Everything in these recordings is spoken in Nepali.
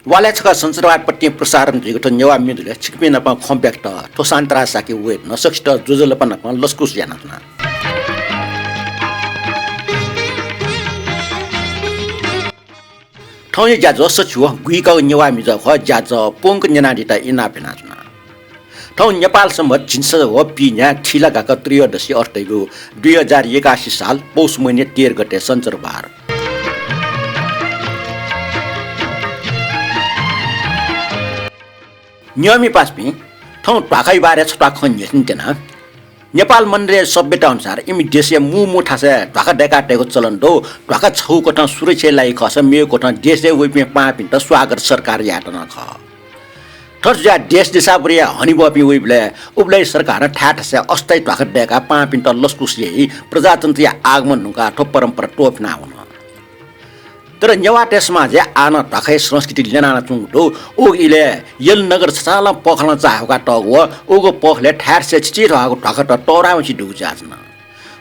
वाल्याछका संसारवादपट्टि प्रसारण भएको नेवा मिदुले छिकपिनपा खम्ब्याक्ट ठोसान्तरा साकी वेट नसक्ष्ट जुजुलपनपा लस्कुस यानातना ठौनी ज्याज सचिव गुइका नेवा मिज ख ज्याज पोंक नेनादिता इना पेनाजना ठौ नेपाल सम्म जिन्स हो पिन्या ठिला गाका त्रयोदशी अर्थैगु 2081 साल पौष महिने 13 गते सञ्चरबार नियमी पासपि ठौ टाकाई बारे छटा खन यसिन्तेना नेपाल मन्दिर सभ्यता अनुसार इमि देशे मुमु ठासे ढाका डेका टेको चलन दो ढाका छौ कोठा सुरक्षा लाई खस मे कोठा देशे वेपे पापिन त स्वागत सरकार यातना ख थर्जा देश देशाबरिया हनिबपि वेबले उबलै सरकार ठाठसे अस्थायी ढाका डेका पापिन त लस्कुसिए प्रजातन्त्रीय आगमन नुका ठो परम्परा टोपना हुन तर नेवा देशमा जे आना ढाकै संस्कृति लेना चुङडो ओ इले यल नगर साला पखना चाहका टगो ओगो पखले ठाठसे चिची रहको ढाका त टरामछि दुजाजन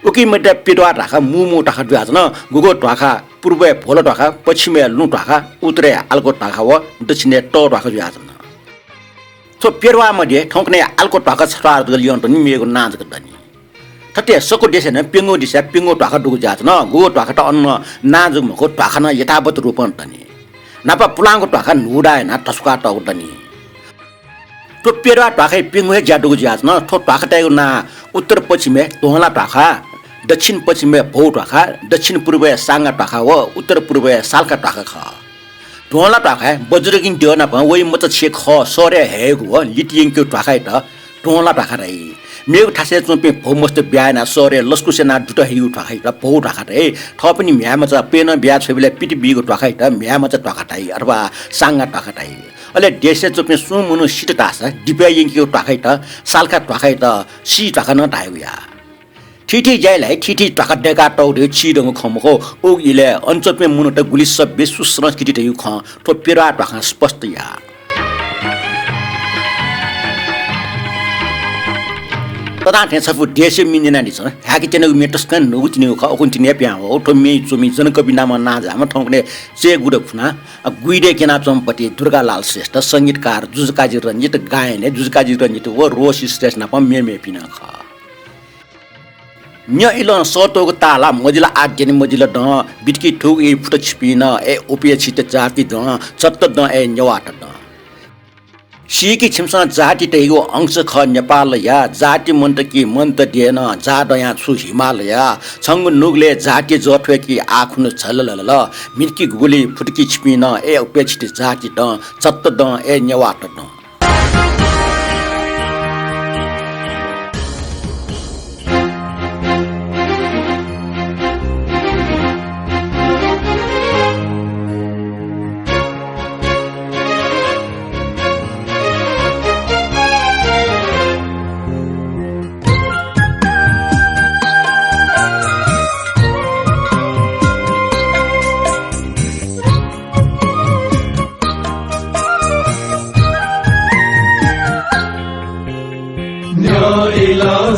उकि मटे पिटवा ढाका मुमु ढाका दुजाजन गुगो ढाका पूर्वे भोलो ढाका पश्चिमे लु ढाका उत्तरे आलको ढाका व दक्षिणे ट ढाका दुजाजन तो पेरवा मध्ये ठौकने आलको ढाका छटार दलियन पनि मेको नाच गर्दनी थटे सको देशने पेंगो दिशा पेंगो ढाका दुगु जाजन गो ढाका त अन्न नाजुमको ढाका न यथावत रूपन तनी नापा पुलाङको ढाका नुडाय ना तस्का त उडनी तो पेरवा ढाकै पेंगो जादुगु जाजन थो ढाका तैगु ना उत्तर पश्चिमे तोहला ढाका दक्षिण पश्चिमे भौ ढाका दक्षिण पूर्वे सांगा ढाका व उत्तर पूर्वे सालका ढाका ख तोहला ढाका बज्रगिन देना भ वइ मत छे ख सरे हेगु व लिटियङको ढाका त तोहला ढाका रै मेउ ठासे चुपे भौमस्त ब्याना सरे लस्कुसेना दुटा हिउ ठाकै र भौ ढाका रे थपनि म्यामा च पेन ब्या छबिले पिटी बिगो ढाकै त म्यामा च ढाका टाइ अथवा सांगा ढाका टाइ अले देशे चुपे सुमुनु सिट तासा दिप्यायङको ढाकै त सालका ढाकै त सी ढाका न ढाइया ठिठी जाइलाई ठिठी ढाका डेका टौरे छिडङ खमको ओ इले अञ्चपे मुनु त गुली सब विश्व संस्कृति त यु ख तो पेरा ढाका स्पष्ट या तदा ठेसफु देशे मिनिना दिस हाकि तेन मेटस कन नउतिने ख अकुन्टिने प्या हो तो मे जुमी जनकवि नाम नाजामा ठौकने से गुड खुना गुइडे केना चम्पटी दुर्गालाल श्रेष्ठ संगीतकार जुजकाजी रञ्जित गायने जुजकाजी रञ्जित व रोसी श्रेष्ठ नाम मेमे पिना ख न्य इलन सतोको ताला मजिला आज्ञनी मजिला ड बिटकी ठुक ए फुट छिपिन ए ओपिए छित जाति ड चत्त ड ए नेवाट ड सिकी छिमसँग जाति तैगो अंश ख नेपाल या जाति मन्तकी मन्त दिएन जाडया छु हिमालय छंग नुगले जाति जठवे कि आखुन छललल मिर्की गुली फुटकी छिपिन ए उपेक्षित जाति ड चत्त ड ए नेवाट ड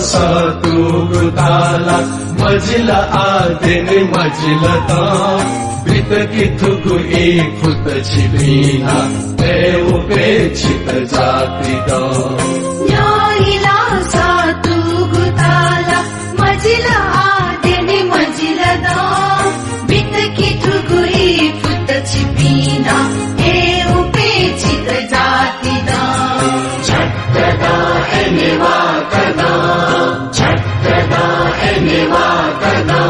Satugutala majila adene majila ta bitki thugu e khut chibina e upe chit jati da nyoila satugutala majila adene majila ta bitki thugu e khut chibina e upe chit jati da chatta eniwa kada chatta eniwa kada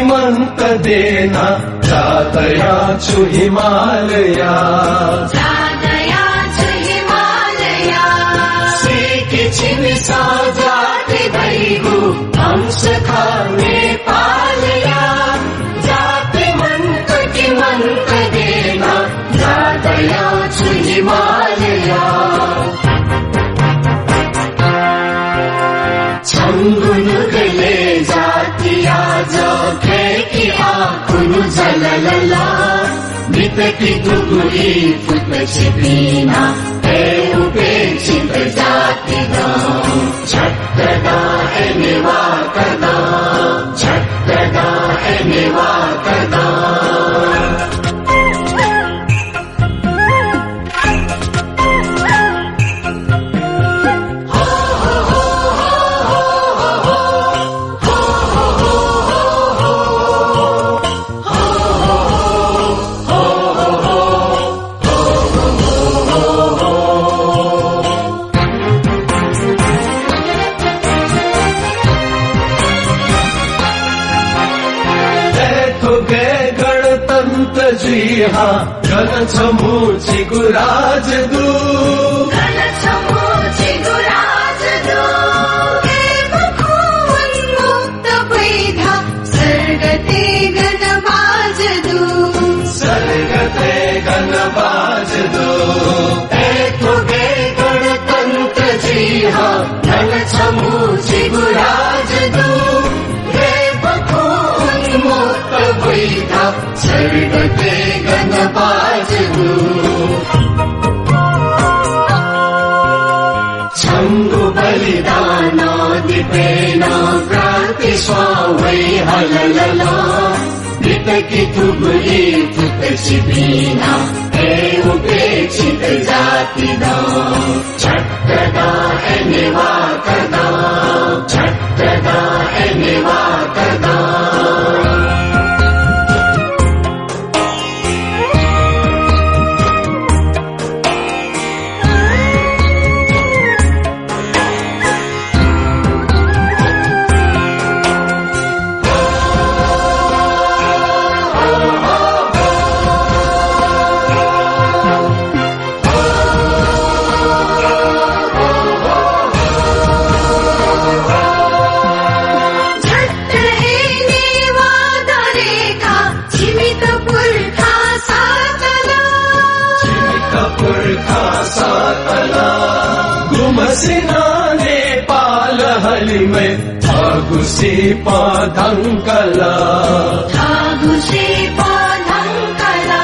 मंत देना जातया छु हिमालया जातया छु हिमालया सीखी छिमिसा छङ्गुनुगले जातिया जखेकी आकुनु झललला बितकी दुगुरी फुटपछि बिना हे उपेक्षित जाति द झट्टदा एनेवा कदा झट्टदा एनेवा कदा जी हाँ गण छमुची गुराज दू गण छमुची गुराज दू मुक्त वैधा सर्गते गणबाज दू सर्गते गणबाज दू एथोगे गणतंत्र जी हाँ गण छमुची गुराज दू मुक्त वैधा सर्गते गणबाज दू छङ्गु बलिदान दिपेन क्रान्ति स्वावै हललला बितकी थुबुरी फुटपछि बिना हे उपेक्षित जाति द झट्टदा एनेवा कदा झट्टदा एनेवा कदा गुमसिना नेपाल हलिमै थागुसी पाधङ्कला थागुसी पाधङ्कला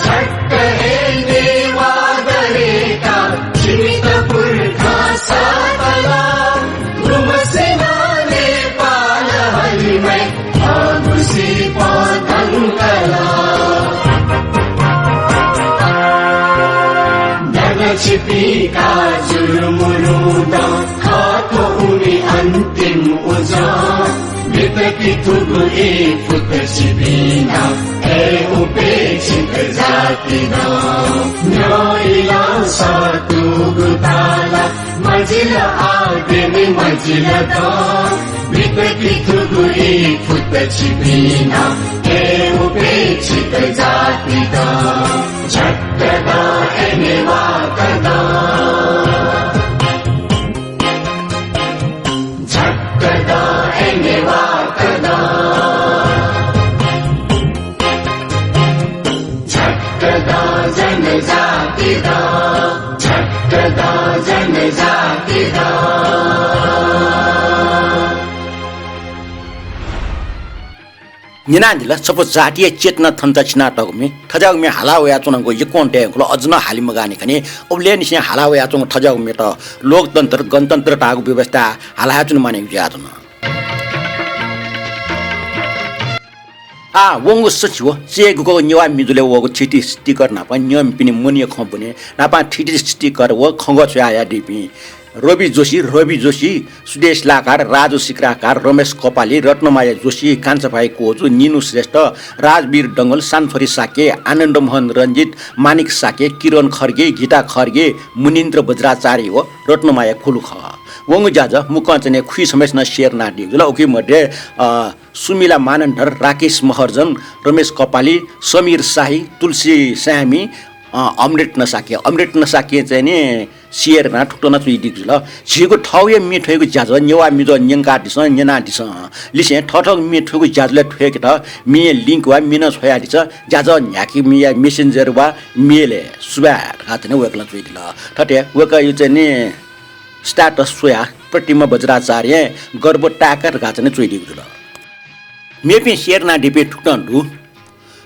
झट्ट हेर्ने वा गरेका जीवित पुर्खा सातला गुमसिना नेपाल हलिमै थागुसी पाधङ्कला छिपीका जुलमुरुदा खाको उनी अन्तिम उजा बितकी थुगुरी फुटपछि बिना हे उपेक्षित जाति द न्यायला सातुगुताला मजिला आदेनी मजिला द बितकी थुगुरी फुटपछि बिना हे उपेक्षित जाति द झट्टदा एनेवा कदा झट्टदा एनेवा कदा झट्टदा जनजाति द झट्टदा जनजाति द निनांदिला सपोज जातीय चेतना थंचा टगमे ठजागमे हलाव याचुनको यकोन्टे खुलो अजन हालिम गाने खने ओब्ले निसे हलाव याचुङ ठजागमे त लोकतन्त्र गणतन्त्र टागु व्यवस्था हलायाचुन माने याचुन वंगु सचिव चेगुको निवा मिजुले वगु छिटी स्टिकर नापा नियम पिनि मुनिय खम्पने नापा छिटी स्टिकर व खंग छया डिपि रवि जोशी सुदेश लाकार राजु सिक्राकार रमेश कपाली रत्नमाया जोशी कान्छभाइ कोजु निनु श्रेष्ठ राजवीर डङ्गल सानथरी साके आनन्द मोहन रञ्जित मानिक साके किरण खर्गे गीता खर्गे मुनिन्द्र बज्राचार्य हो रत्नमाया खुलुख वंगु जाज मुकञ्चने खुइ समेस्न शेर नाडी जुल ओकी मध्ये सुमिला मानन्धर राकेश महर्जन रमेश कपाली समीर शाही तुलसी स्यामी अमृत नसाके चाहिँ नि सिएर ना ठुटो न चुइदिक ल छिको ठाउँ मिठोको ज्याज नेवा मिजो न्यङ्का दिस नेना दिस लिसे ठठक मिठोको ज्याजले ठेक त मिए लिंक वा मिन छोया दिस ज्याज न्याकी मिया मेसेन्जर वा मिले सुबा खातने वेकला चुइदिल ठटे वेक यो चाहिँ नि स्ट्याटस सोया प्रतिमा वज्राचार्य गर्व टाकर गाचने चोइदिएको ल मेपी शेरना डिपे ठुक्टन्डु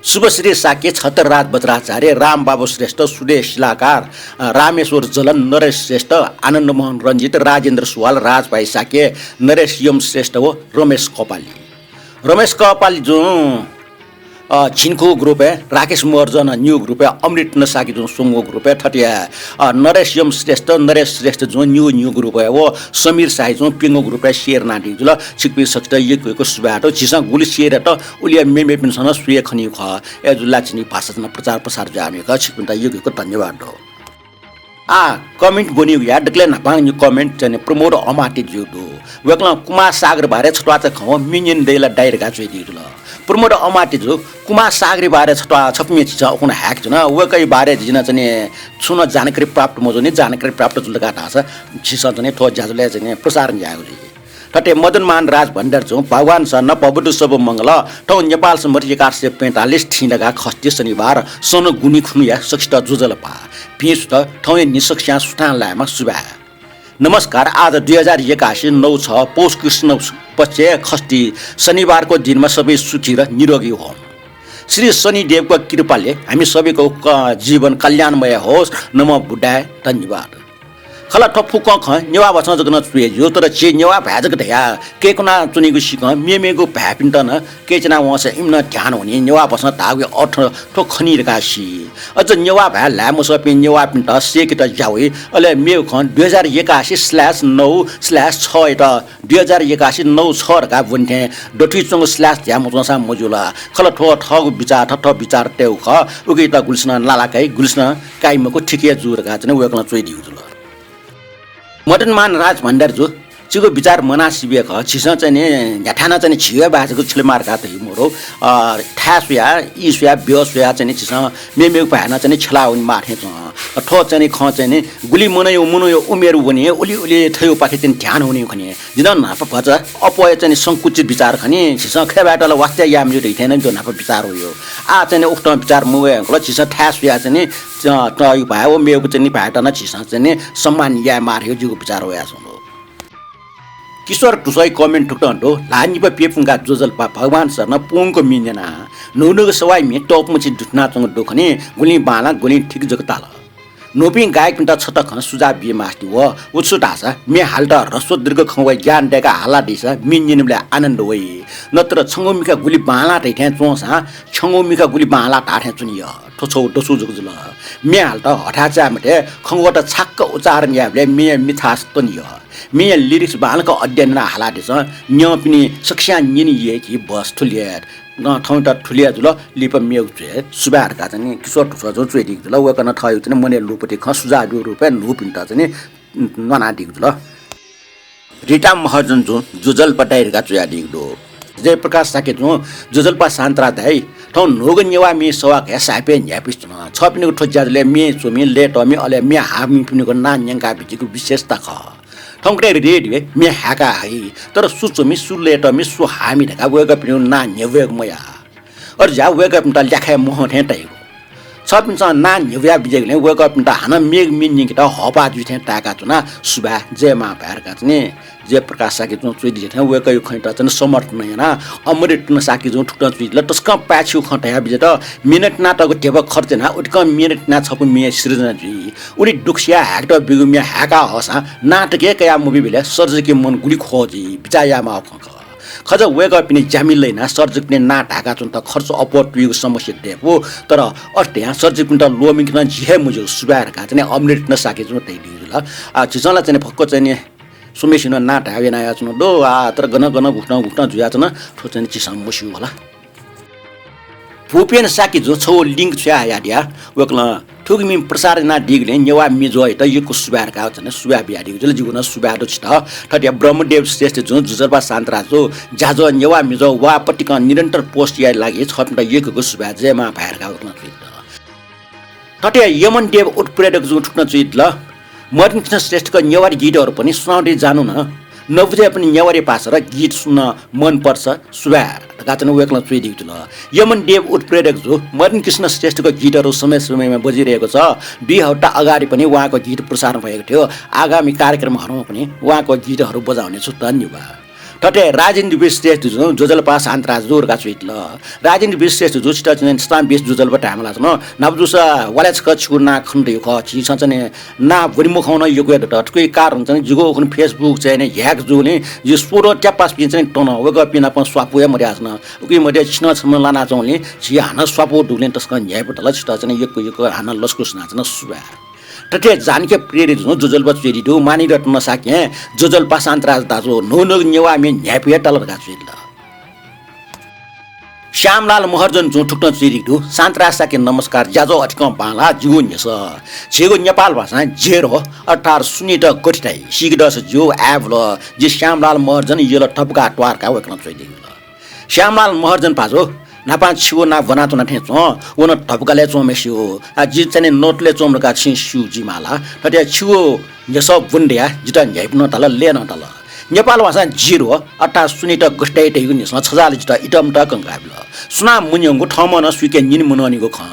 शुभश्री साके छत्रराज वज्राचार्य रामबाबु श्रेष्ठ सुदेश शिलाकार रामेश्वर जलन नरेश श्रेष्ठ आनन्द मोहन रञ्जित राजेन्द्र सुवाल राजभाइ साके नरेश यम श्रेष्ठ हो रमेश कपाली जो छिनको ग्रुप है राकेश मर्जन न्यू ग्रुप है अमृत नसाकी जो सोंगो ग्रुप है ठटिया नरेश यम श्रेष्ठ जो न्यू ग्रुप है वो समीर साई जो पिंगो ग्रुप है शेर नाटी जुल छिकपी सक्छ यको सुबाटो छिसा गुली शेर त उलिया मेमे पिनसन सुय खनि ख ए जुल्ला छिनी भाषामा प्रचार प्रसार जाने क छिकपिन त यको धन्यवाद हो कमेन्ट बनियो या डक्ले नापाङ कमेन्ट चाहिँ प्रमोद अमाटे जुदो वेक्ला कुमार सागर बारे छटवा त खव मिनियन देला डाइरेक्ट गाचै दिदुल प्रमोद अमाटे जो कुमार सागर बारे छटवा छपमे छ उन ह्याक छ न वेकै बारे जिना चाहिँ सुन जानकारी प्राप्त मजो नि जानकारी प्राप्त जुलका थाहा छ छिस चाहिँ थो ज्याजुले चाहिँ प्रसारण जाएको जी तटे मदनमान राज भण्डार जो भगवान सन पबडु सब मंगल ठौ नेपाल सम्मति 445 ठिनगा खस्ती शनिबार सन गुनी खुनिया सक्षित जुजलपा पिस त ठौ निसक्ष्या सुटान लामा सुबा नमस्कार आज 2081 9/6 पौष कृष्ण पक्ष खस्ती शनिबारको दिनमा सबै सुखी र निरोगी होस् श्री शनिदेवको कृपाले हामी सबैको जीवन कल्याणमय होस् नमो बुद्धाय धन्यवाद खला ठप्पु ख नेवा बसन जगन चुएजो तर चे नेवा भाजक धया के कुना चुनेको सिक मेमेको भ्यापिन्ट न के जना वस इम्न ध्यान हुने नेवा बसन तागु अठ ठो खनिरका सी अझ नेवा भा लामो सपे नेवा पिन्ट सेक त जावे अले मेउ ख 2081/9/6 त 2081/9/6 का वन्थे डठी चंग स्ल्यास ध्याम उसा मजुला खला ठो ठगु विचार ठठ विचार तेउ ख उके त गुल्सन लालाकै गुल्सन काइमको ठिके जुरका चाहिँ वेकला चोइदिउ जुल मदनमान राज भण्डार जो चिको विचार मनासिबे ख छिस चाहिँ याठाना चाहिँ छिया बाजको छिलमारका त हिमरो ठासुया इसुया बेसुया चाहिँ छिस मेमेउ पाना चाहिँ छला हुन माथे छ ठो चाहिँ ख चाहिँ गुली मुनयो उमेर हुने उली थयो पाखे चाहिँ ध्यान हुने खने जिन नाप भज अपय चाहिँ संकुचित विचार खने छिस खेबाटल वास्ते याम जो थिएन जो नाप विचार हो यो आ चाहिँ उक्त विचार मुवे ल छिस ठासुया चाहिँ तय भयो मेउ चाहिँ भाटना छिस चाहिँ सम्मान या मार्यो जुको विचार हो या किशोर टुसै कमेन्ट ठुक्टो लानिपा पेपुङका जोजलपा भगवान सर्न पोङको मिनेना नुनुको सवाई मे टपमुछि दुठना चंग दोखने गुली बाला गुली ठिक जगताल नोपिङ गायक पिन्टा छत खन सुजा बि मास्ति व उत्सु ढासा मे हालटा रस्व दीर्घ खवै ज्ञान डेका हाला दिसा मिनिनले आनन्द वइ नत्र छंगोमिका गुली बाला दैथे चोसा छंगोमिका गुली बाला टाठे चुनिय ठोछौ डसु जुगजुल मे हालटा हठाचा मटे खंगोटा छक्क उच्चारण याले मे मिथास तनिय मे लिरिक्स बालको अध्ययन हाला दिस न्य पनि सक्ष्या निनि ये कि बस ठुलिया न ठौटा ठुलिया जुल लिप मेउ छे सुबारका चाहिँ किशोर ठुसो जो चोइदिक जुल वकन थयो चाहिँ मने लुपति ख सुजादु रुपे नुपिन्टा चाहिँ ननादिक जुल रिटा महर्जन जो जुजल पटाइरका चोयादिक दो जय प्रकाश साके जो जुजलपा शान्त्रा दाइ ठौ नोग नेवा मे सवा के सापे न्यापिस छ पिनको ठोज्याले मे चोमी लेट मे अले मे हामी पिनको नान्यंका बिजिको विशेषता ख ठौक्रे रेडी मे हाका हाई तर सुचोमी सुलेट मे सु हामी ढका वेगा पिनो ना नेवेग मया और जा वेगा पिन्टा ल्याखा मोह ठेटाइको छ पिन्छ ना नेव्या बिजेगले वेगा पिन्टा हाना मेग मिन्नी किटा हपा जुथे टाका चुना सुबा जयमा भरका चाहिँ जय प्रकाश साके जो चुइदि थे वेगा यो खैटा चाहिँ समर्थ नैना अमृत न साके जो ठुक्टा चुइदले तस्क पाछु खटया बिजे त मिनेट नाटको टेब खर्चना उटक मिनेट ना छपु मे सृजना जी उडी दुखिया ह्याक्ट बिगुमिया ह्याका हसा नाटके कया मुभी बेले सर्जकी मन गुली खोजी बिचायामा खज वेगा पनि जामिलैना सर्जक ने ना ढाका चुन त खर्च अपटुको समस्या देबो तर अस्ते यहाँ सर्जक पनि त लोमिङ न जिहे मुजो सुबारका चाहिँ अमृत न साके जो तै दिजुला आ छिसला चाहिँ फक्क चाहिँ सुमेसिन ना ढावे ना याचन दो आ तर गन घुट्न जुया चन ठो चाहिँ चिसम मुसु होला भूपेन साकी जो छौ लिंक छ्या याडिया वकला ठुगमी प्रसारणा डिगले नेवा मिजो त यको सुबारका छन सुबा बियाडी जले जीवन सुबाडो छ ठट्या ब्रह्मदेव श्रेष्ठ जो जुजरबा शान्तरा जो जाजो नेवा मिजो वा पटिका निरन्तर पोस्ट या लागि छपटा यको सुबा जयमा भएरका उठ्न ठट्या यमन देव उत्प्रेरक जो ठुक्न चित ल मदन कृष्ण श्रेष्ठको नेवारी गीतहरु पनि सुनाउँदै जानु न नबुझे पनि नेवारी भाषा र गीत सुन्न मनपर्छ सुबा गाचन वेक्न चुइदिएको ल यमन देव उत्प्रेरक जो मदन कृष्ण श्रेष्ठको गीतहरू समय समयमा बजिरहेको छ 2 हप्ता अगाडि पनि उहाँको गीत प्रसारण भएको थियो आगामी कार्यक्रमहरूमा पनि उहाँको गीतहरू बजाउने छु धन्यवाद तटे राजेन्द्र विश्रेष्ठ जो जोजलपा शान्तराज जोरका चुइट ल राजेन्द्र विश्रेष्ठ जो छिटा स्टाम बेस जोजलपा हामीला छ नबजुसा वालेच कछु ना खण्ड यो छि छने ना भरिमुखाउन योग्य टटकै कारण चाहिँ जुगो खुन फेसबुक चाहिँ नि ह्याक जुले यो सोरो ट्यापास पिन चाहिँ टन वेग पिना पण स्वापुया मर्यास न उकि मर्या छिन छम लाना चौले छि हाना स्वापो दुले तस्क न्यायपट ल छिटा चाहिँ यो हाना लस्कुस नाच्न सुबा तटे जानके प्रेरित हुनु जोजलपा चेरिडो मानिरट नसाके जोजलपा शान्तराज दाजु नो नेवा मे न्यापिया टलरका चेरिल श्यामलाल महर्जन जो ठुक्न चेरिडो शान्तराज साके नमस्कार ज्याजो अटकम पाला जुन यस छेगो नेपाल भाषा जेरो 18 सुनिट कोटिटाई सिगदस जो एभल जे श्यामलाल महर्जन यलो टपका ट्वारका वकन चेरिल श्यामलाल महर्जन पाजो नापा छियो ना बनातो ना ठेचो वन टपकाले चोमेसियो आ जि चाहिँ नोटले चोमरका छि शिवजीमाला तटे छियो यस बुन्डिया जिता न्याइप्न तल लेन तल नेपाल भाषा 0 18 सुनिट गस्टाइटे युनि छजाले जिता इटम ट कंगाबल सुना मुन्यंगु ठम न सुके निन मुननिगो ख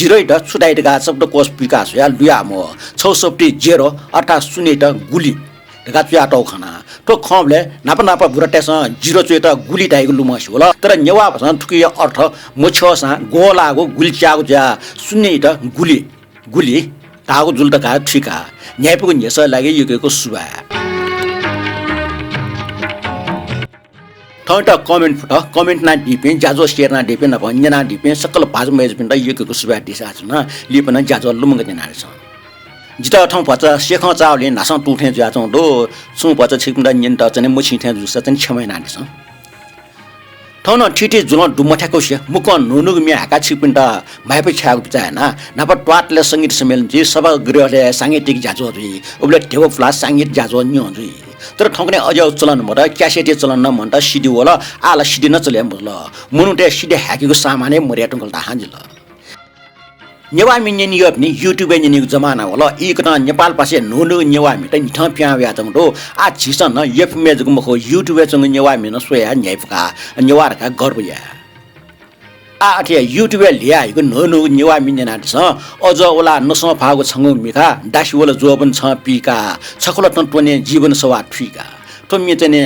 0 ट छुटाइटका शब्द कोष विकास या लुयामो 6 0 18 सुनिट गुली ढका टौ खाना तो खमले नापा बुरटेस 0 चुएट गुली टाइगु लुमस होला तर नेवा भाषा ठुकी अर्थ मुछसा गोलागो गुल्च्यागो ज्या सुन्नेट गुली गुली तागो जुल्टका ठिका न्यायपुको नेस लागि युकेको सुबा थौटा कमेन्ट फुट कमेन्ट ना डिपे जाजो शेयर ना डिपे न भन्जना डिपे सकल भाज मेजमेन्ट युकेको सुबा दिसा छ न लिपन जाजो लुमग दिनाल छ जिता ठाउँ भन्छ सेख चावले नासं टुठे ज्याचौँ दो सु भन्छ छिकुन्डा निन्त चाहिँ मुछिथे जुसा चाहिँ छमै नानी छ ठाउँ न ठिटी जुल डुमठ्याको से मुक नुनुग मे हाका छिकुन्डा माइपै छ्यागु बिचाएन नाप ट्वाटले संगीत सम्मेलन जी सभा गृहले सांगीतिक जाजो जुई उबले टेबो फ्लास संगीत जाजो न्यु जुई तर ठौकने अझ चलन मड क्यासेट चलन न मन्टा सिडी होला आला सिडी न चले मुल मुनुटे सिडी ह्याकेको सामान्य मर्या टंगल ता हान्जिल नेवामी नियो पनि युट्युब नियो जमाना होला इकना नेपाल पासे नुनु नेवामी त निथ प्या व्यातङ दो आ छिसन न यफ मेजको मखो युट्युब चंग नेवामी न सोया न्याइफका नेवारका गर्वया आ अथे युट्युब ल्याएको नुनु नेवामी नेनाट छ अझ ओला नस फागो छंगु मिखा दासी ओला जोबन छ पिका छखला तन्टने जीवन सवा ठिका तो मिचने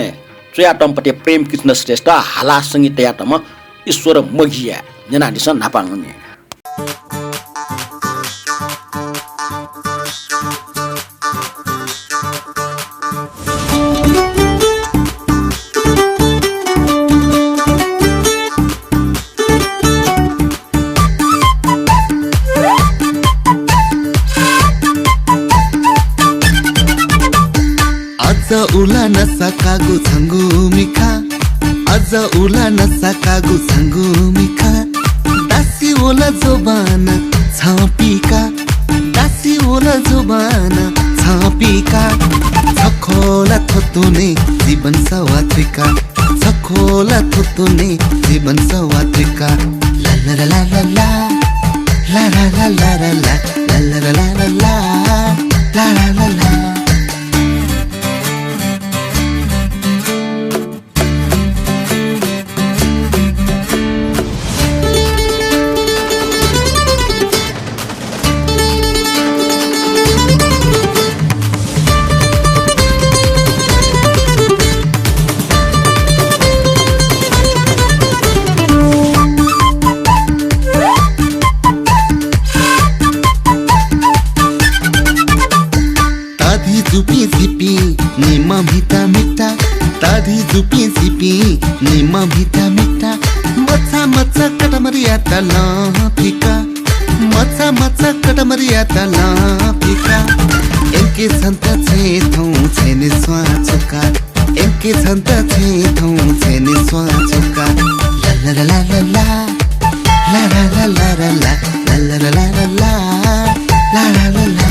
चया टम्पटे प्रेम कृष्ण श्रेष्ठ हाला संगीत यातम ईश्वर मगिया नेनाट छ नापाङने उला नसकागु छंगु मिखा अझ उला नसकागु छंगु मिखा दासी ओला जोबान छापिका दासी ओला जोबान छापिका छखोला थोतुने जीवन सवात्रिका छखोला थोतुने जीवन सवात्रिका ला ला ला ला ला ला ला ला ला ला ला ला ला ला ला ला ला ला निमा भिटा मिटा मचा कटमरिया तला फिका मचा कटमरिया तला फिका एके छन्त छे थौ छेने स्वाचका एके छन्त छे थौ छेने स्वाचका ला ला ला ला ला ला ला ला ला ला ला ला ला ला ला ला ला ला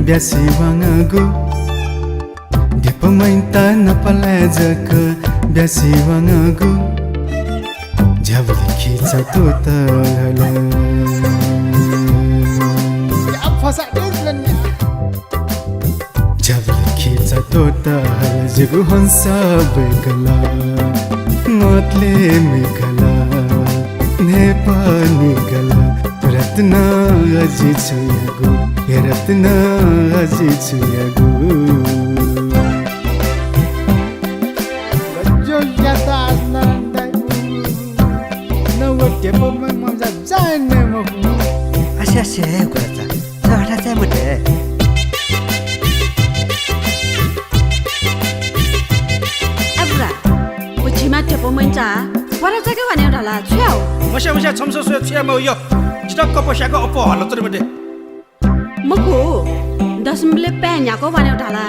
biasi wangagu dia pemainta napalajak biasi wangagu jawli khicha tu tala Apa sak dia sebenarnya? jawli khicha tu tala jigu hansa begala ngotle megala nepani gala Ratna अजी छुयागु हे रत्ना अजी छुयागु Baju jata asnandai. Nawat dia pemain mamza jane mau. Asyik asyik kurasa. Saya saya muda. Abra, ucima tepo menca. Wara jaga wane udala chuao. 我想问下，从手说钱没有，知道搞不下个不好了，对不对？ Muku, das mbele penya ko wane udala.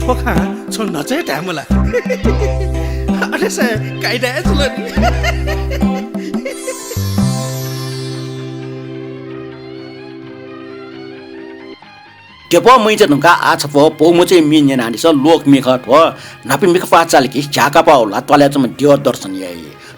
我看从哪这单么了？这是盖单子了。 Depo mai cha nungka a chapo po mo che min nya ni so lok mi kha tho na pi mi kha fa chal ki cha ka pa la to la cham dio darshan ye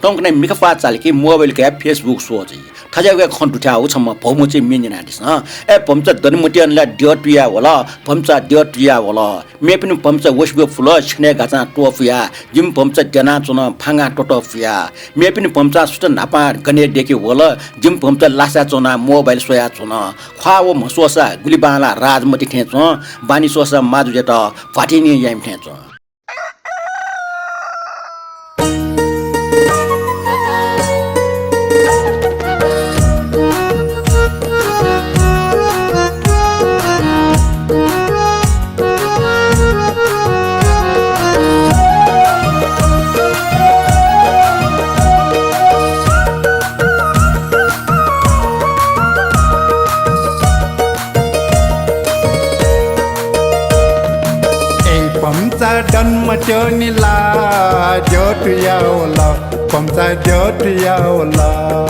tong ne mi kha fa chal ki mobile ke facebook so ji tha ja ga khon tu thya u cham po mo che min nya ni sa e pom cha dan mo tian la dio tu ya wala pom cha dio tu ya wala me pin pom cha facebook fulo chne ga cha to fu ya jim pom cha dana chona phanga to to fu ya me pin pom cha su na pa gane de ki wala jim pom cha la sa chona mobile so ya chona khwa wo mo so sa guli ba la raj mo ti theng chon bani so sa ma du ja ta phati ni yam theng chon Pamsa dan maconi la jotu ya Allah pamsa jotu ya Allah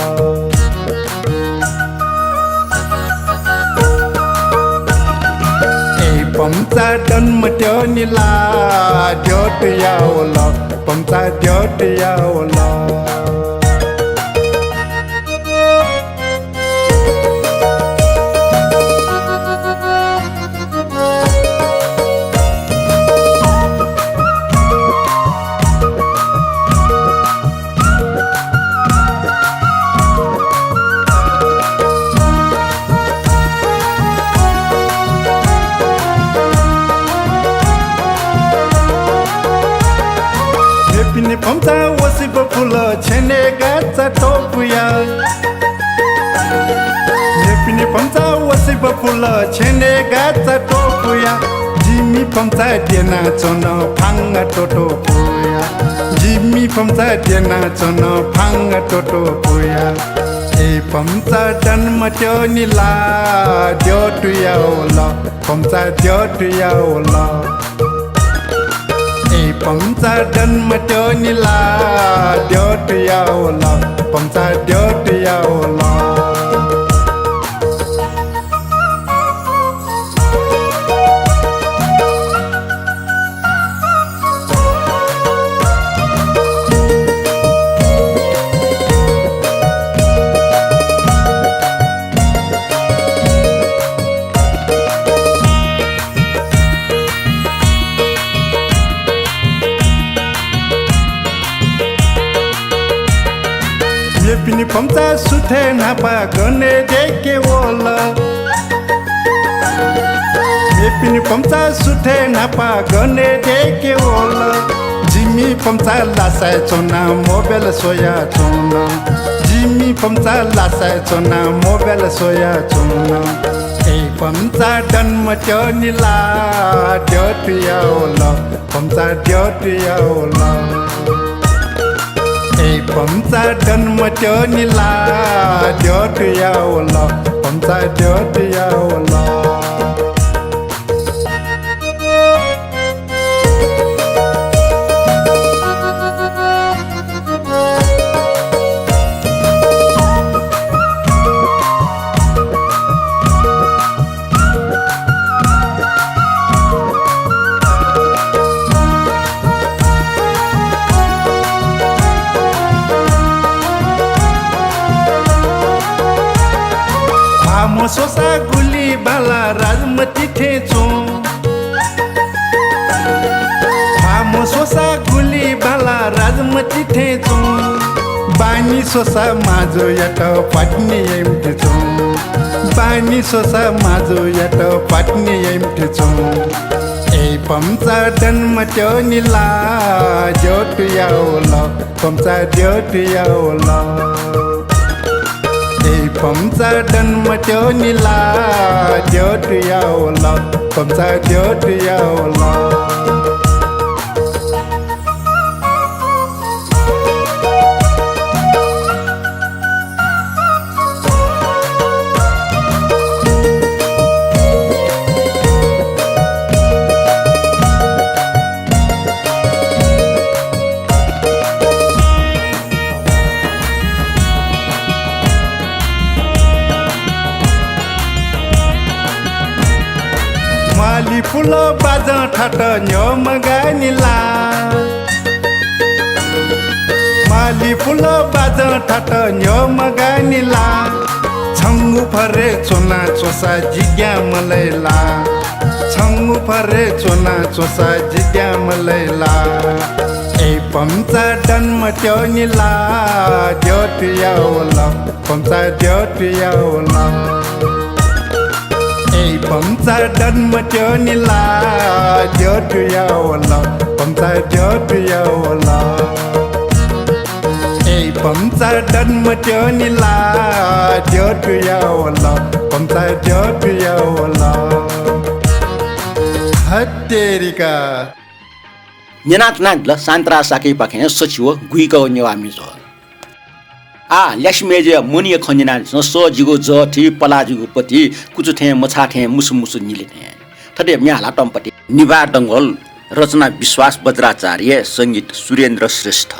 pamsa dan maconi la jotu ya Allah pamsa jotu ya Allah Pini pamsa wasi bapula chene gacha topuya Pini pamsa wasi bapula chene gacha topuya Jimmy pamsa diana chono phanga toto puya Jimmy pamsa diana chono phanga toto puya E pamsa dan machoni la diotu ya ola pamsa diotu ya ola Pamsa dan maconi la diotu ya Allah pamsa diotu ya Allah Pini pamsa suthe napa gane deke wola Pini pamsa suthe napa gane deke wola Jimmy pamsa lasa chona mobile soya chona Jimmy pamsa lasa chona mobile soya chona pamsa dan machoni la diotu ya Allah pamsa diotu ya Allah Pamsa dan maconi la diotu ya Allah pamsa diotu ya Allah फामो सोसा गुली बाला राजमती ठेचो फामो सोसा गुली बाला राजमती ठेचो बानी सोसा माझो याट पाटने येम ठेचो बानी सोसा माझो याट पाटने येम ठेचो ए पमचा जन्म त्यो निला जोट यावला पमचा जोट यावला ए पमचा जन्म त्यो निला जोट यावला पमचा जोट यावला माली फुलो बाज ठाट न्यो मगानिला माली फुलो बाज ठाट न्यो मगानिला छंगु फरे चोना चोसा जिग्या मलैला छंगु फरे चोना चोसा जिग्या मलैला ए पमचा जन्म त्यो निला ज्योत यावला पमचा ज्योत यावला पमचा जन्म त्यो निला जोट यावला पमचा जोट यावला ए पमचा जन्म त्यो निला जोट यावला पमचा जोट यावला हत्तेरिका नेनात नागला सांत्रा साके पाखे सचिव गुइको नेवामी जो आ ल्यासमेजे मुनिय खञ्जना स जिगो ज थि पला जिगो पति कुचुथे मछाथे मुसु मुसु निलिथे थदे म्याला टम्पटी निवा दंगल रचना विश्वास बज्राचार्य संगीत सुरेन्द्र श्रेष्ठ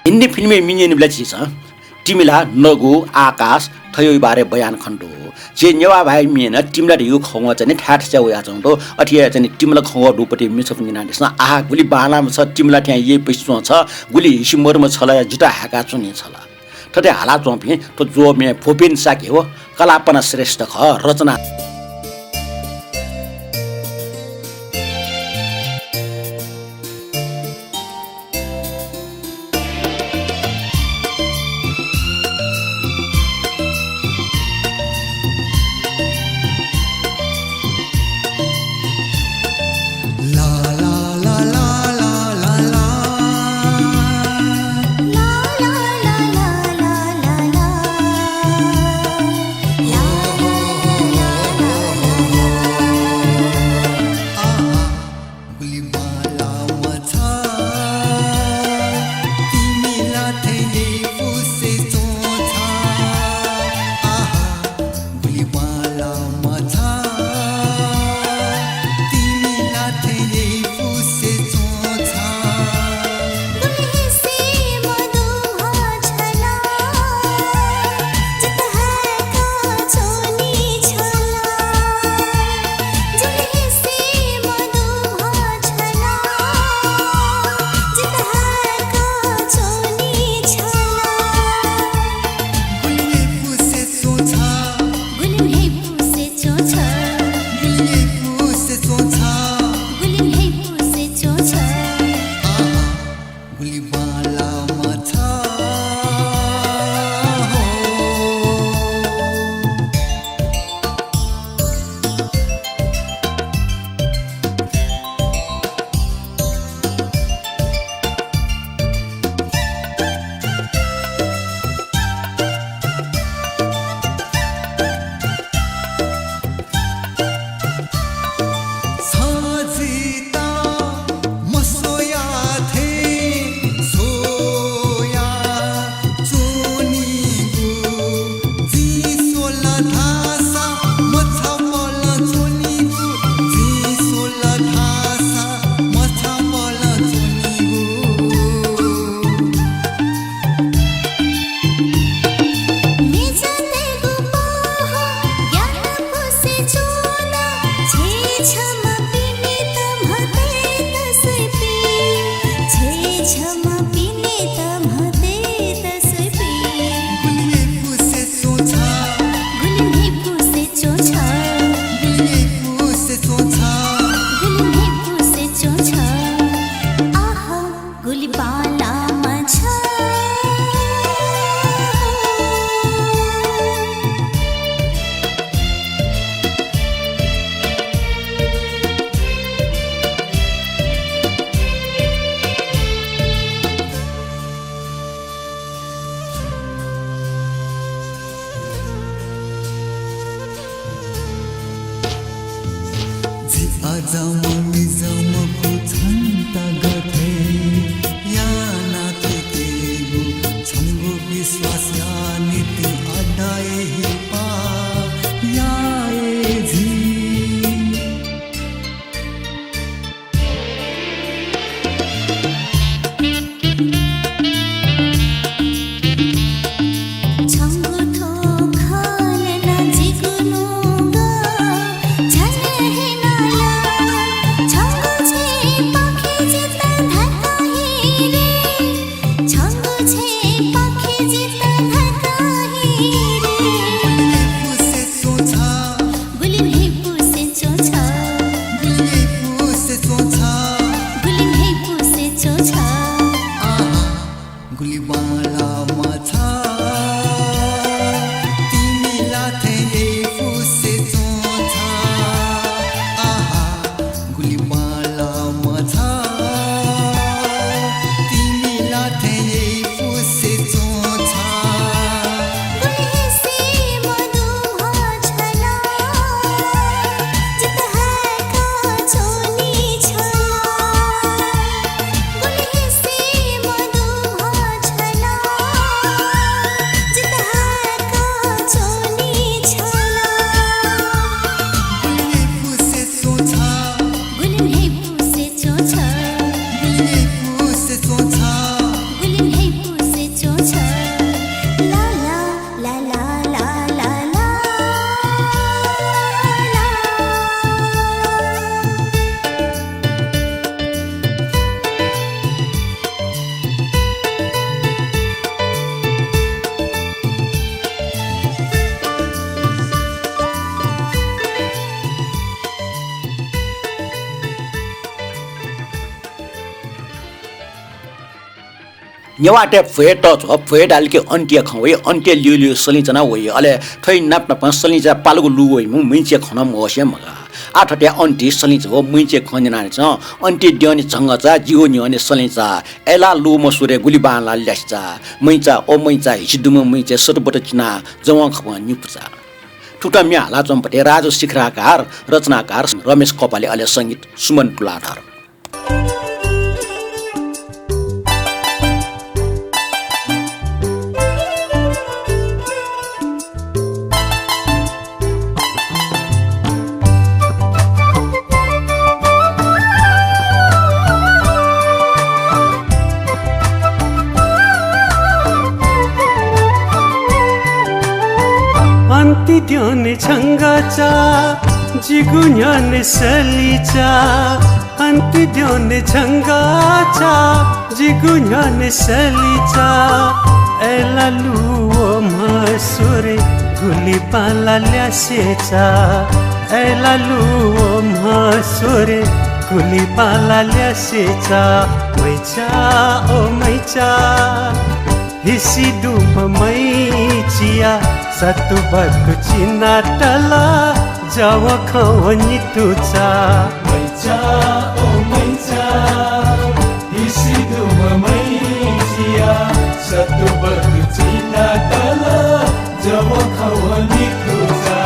हिन्दी फिल्म मिनियन ब्लचिस टिमिला नगु आकाश थयो बारे बयान खण्डो जे नेवा भाइ मिएन टिमला रिउ खौ चाहिँ ठाठ च्या उया चंडो अठिया चाहिँ टिमला खौ रुपटी मिसफ निना देस आ गुली बालाम छ टिमला त्यहाँ ये पैसो छ गुली हिसिमरमा छला जुटा हाका चुनी छला तते हाला चोपी तो जो मे फोपिन साके हो कलापना श्रेष्ठ ख रचना नेवाटे फुए टच हो फुए डालके अन्टिया खवै अन्टिया लियो सलिजना वइ अले थै नाप नाप सलिजा पालगु लु वइ मुइचे खन मसे मगा आठटे अन्टी सलिज हो मुइचे खनिना छ अन्टी दियनि झंगचा जिउ नियने सलिजा एला लु मसुरे गुली बाला ल्यास्चा मुइचा ओ मुइचा हिजुम मुइचे सटबट चिना जवा खप निपुचा टुटा म्याला चम्पटे राजु शिखराकार रचनाकार रमेश कपाले अले संगीत सुमन पुलाधर अन्तिद्योने छङ्गाचा जिगुन्यने सलिचा अन्तिद्योने छङ्गाचा जिगुन्यने सलिचा एला लुओ मसुरे गुली पाला ल्यासेचा एला लुओ मसुरे गुली पाला ल्यासेचा मैचा ओ मैचा हिसी दुम मैचिया सतु बतु चिना टला जव खवनी तुचा मैचा ओ मैचा हिसी दुम मैचिया सतु बतु चिना टला जव खवनी तुचा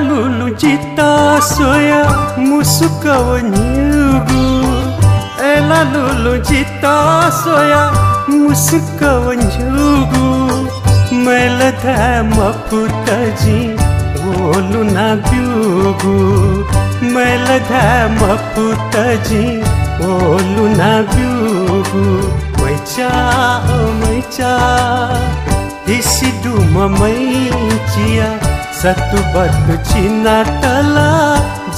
लुलु जिता सोया मुसुकव न्युगु एला लुलु जिता सोया मुसुकव न्युगु मैल धाम पुतजी ओलु ना ब्युगु मैल धाम पुतजी ओलु ना ब्युगु मैचा ओ मैचा हिसी दुम मैचिया सतु बतु चिना टला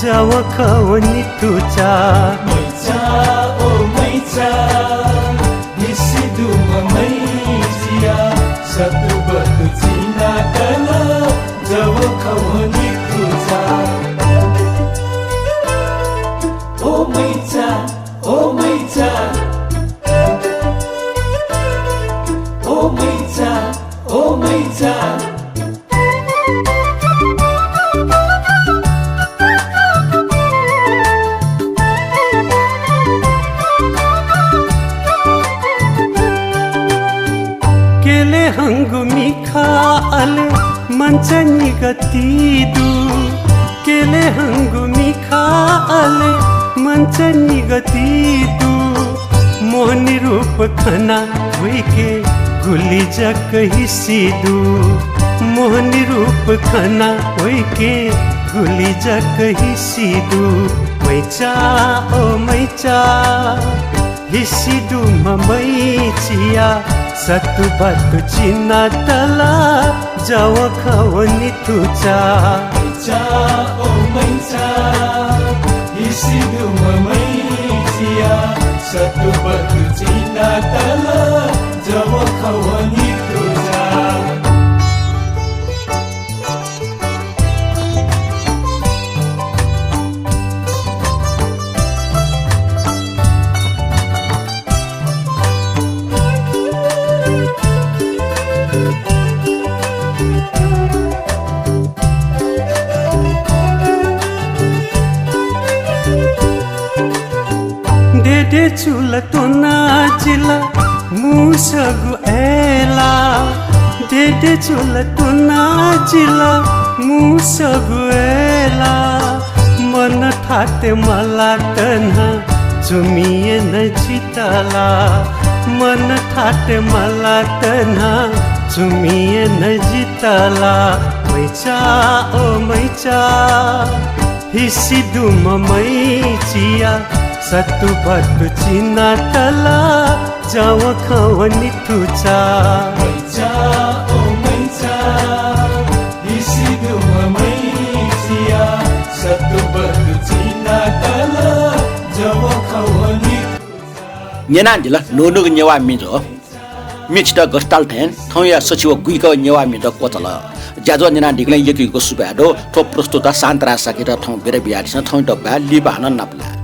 जव खवनी तुचा मैचा ओ मैचा हिसी दुम मैचिया सतु बतु चिना टला जव खवनी तुचा ओ मैचा ओ मैचा ओ मैचा ओ मैचा हंगु मिखा अले मंचनी गतीदु केले हंगु मिखा अले मंचनी गतीदु मोहनी रूप खना हुईके गुली जक हिसीदु मोहनी रूप खना हुईके गुली जक हिसीदु मैचा ओ मैचा हिसीदु मैचिया सतु बतु चिना टला जव खवनी तुचा मैचा ओ मैचा हिसी दुम मैचिया सतु बतु चिना टला जव खवनी तुचा डेडे चुला तो नाचिला मुसगु एला डेडे चुला तो नाचिला मुसगु एला मन ठाते मला तना चुमिए न चिताला मन ठाते मला तना चुमिए न जिताला मैचा ओ मैचा हिसी दुम मैचिया सतु बतु चिना टला जव खवनी तुचा मैचा ओ मैचा हिसी दुम मैचिया 年底了，努个年娃民族，民起的个大天，同样是去我贵个年娃民族过着了。假如年底个一个苏白都，托普斯托的三大萨给他同别的别的，像同的白里巴那不来。